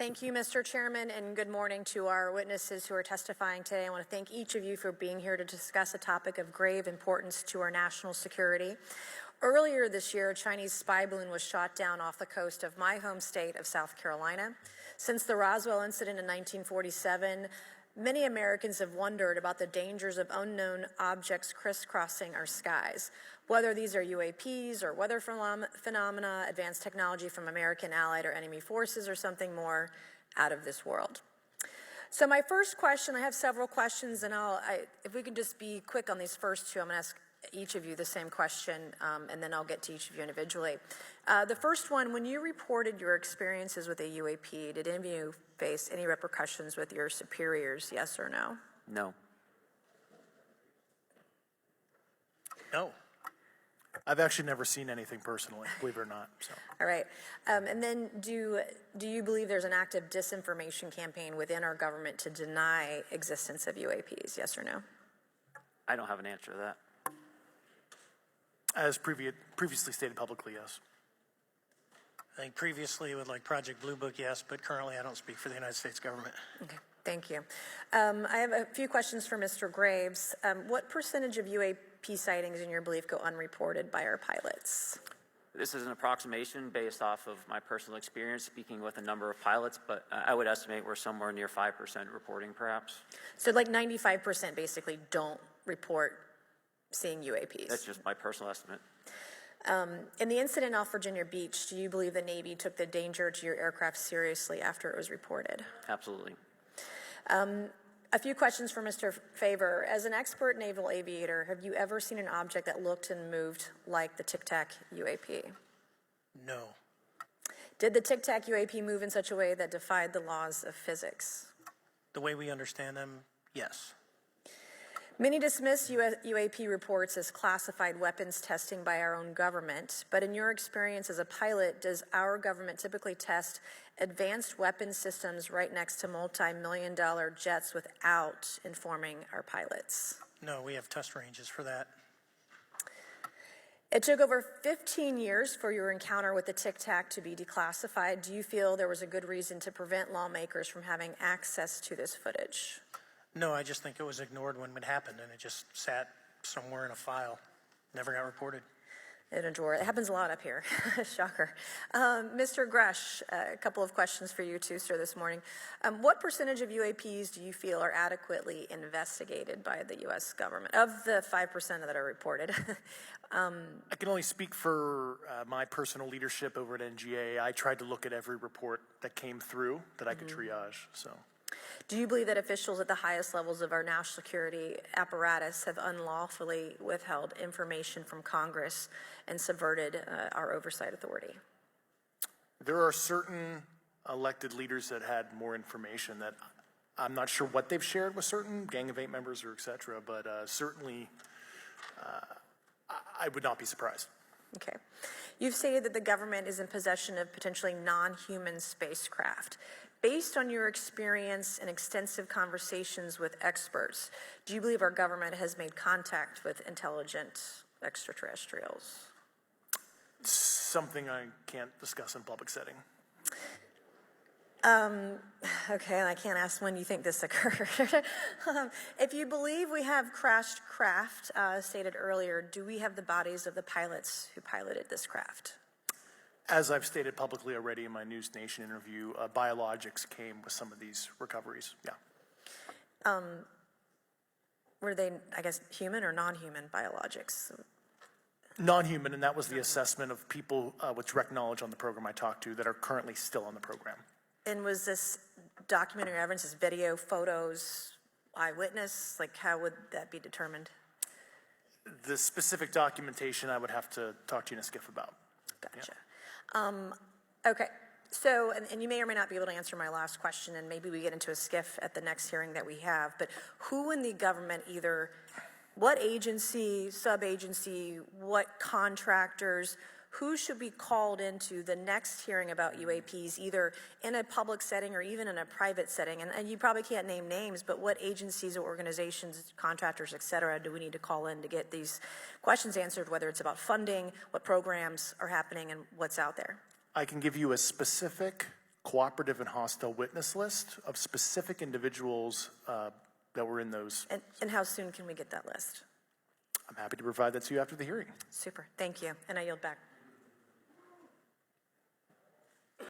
Thank you, Mr. Chairman, and good morning to our witnesses who are testifying today. I want to thank each of you for being here to discuss a topic of grave importance to our national security. Earlier this year, a Chinese spy balloon was shot down off the coast of my home state of South Carolina. Since the Roswell incident in 1947, many Americans have wondered about the dangers of unknown objects crisscrossing our skies. Whether these are UAPs or weather phenomena, advanced technology from American allied or enemy forces, or something more out of this world. So my first question, I have several questions, and if we can just be quick on these first two, I'm going to ask each of you the same question, and then I'll get to each of you individually. The first one, when you reported your experiences with a UAP, did any of you face any repercussions with your superiors, yes or no? No. No. I've actually never seen anything personally, believe it or not. So. All right. And then do you believe there's an active disinformation campaign within our government to deny existence of UAPs, yes or no? I don't have an answer to that. As previously stated publicly, yes. I think previously with like Project Blue Book, yes, but currently I don't speak for the United States government. Okay, thank you. I have a few questions for Mr. Graves. What percentage of UAP sightings, in your belief, go unreported by our pilots? This is an approximation based off of my personal experience speaking with a number of pilots, but I would estimate we're somewhere near 5% reporting perhaps. So like 95% basically don't report seeing UAPs? That's just my personal estimate. In the incident off Virginia Beach, do you believe the Navy took the danger to your aircraft seriously after it was reported? Absolutely. A few questions for Mr. Favor. As an expert naval aviator, have you ever seen an object that looked and moved like the Tic Tac UAP? No. Did the Tic Tac UAP move in such a way that defied the laws of physics? The way we understand them, yes. Many dismiss UAP reports as classified weapons testing by our own government, but in your experience as a pilot, does our government typically test advanced weapon systems right next to multi-million-dollar jets without informing our pilots? No, we have test ranges for that. It took over 15 years for your encounter with the Tic Tac to be declassified. Do you feel there was a good reason to prevent lawmakers from having access to this footage? No, I just think it was ignored when it happened, and it just sat somewhere in a file. Never got reported. In a drawer. It happens a lot up here. Shocker. Mr. Grusch, a couple of questions for you too, sir, this morning. What percentage of UAPs do you feel are adequately investigated by the U.S. government, of the 5% that are reported? I can only speak for my personal leadership over at NGA. I tried to look at every report that came through that I could triage. So. Do you believe that officials at the highest levels of our national security apparatus have unlawfully withheld information from Congress and subverted our oversight authority? There are certain elected leaders that had more information that I'm not sure what they've shared with certain Gang of Eight members or et cetera, but certainly I would not be surprised. Okay. You've stated that the government is in possession of potentially non-human spacecraft. Based on your experience and extensive conversations with experts, do you believe our government has made contact with intelligent extraterrestrials? Something I can't discuss in public setting. Okay, and I can't ask when you think this occurred. If you believe we have crashed craft, stated earlier, do we have the bodies of the pilots who piloted this craft? As I've stated publicly already in my News Nation interview, biologics came with some of these recoveries, yeah. Were they, I guess, human or non-human biologics? Non-human, and that was the assessment of people with direct knowledge on the program I talked to that are currently still on the program. And was this documentary evidence, this video, photos, eyewitness? Like, how would that be determined? The specific documentation I would have to talk to you in a skiff about. Gotcha. Yeah. Okay, so, and you may or may not be able to answer my last question, and maybe we get into a skiff at the next hearing that we have, but who in the government, either what agency, sub-agency, what contractors, who should be called into the next hearing about UAPs, either in a public setting or even in a private setting? And you probably can't name names, but what agencies or organizations, contractors, et cetera, do we need to call in to get these questions answered, whether it's about funding, what programs are happening, and what's out there? I can give you a specific cooperative and hostile witness list of specific individuals that were in those. And how soon can we get that list? I'm happy to provide that to you after the hearing. Super, thank you, and I yield back.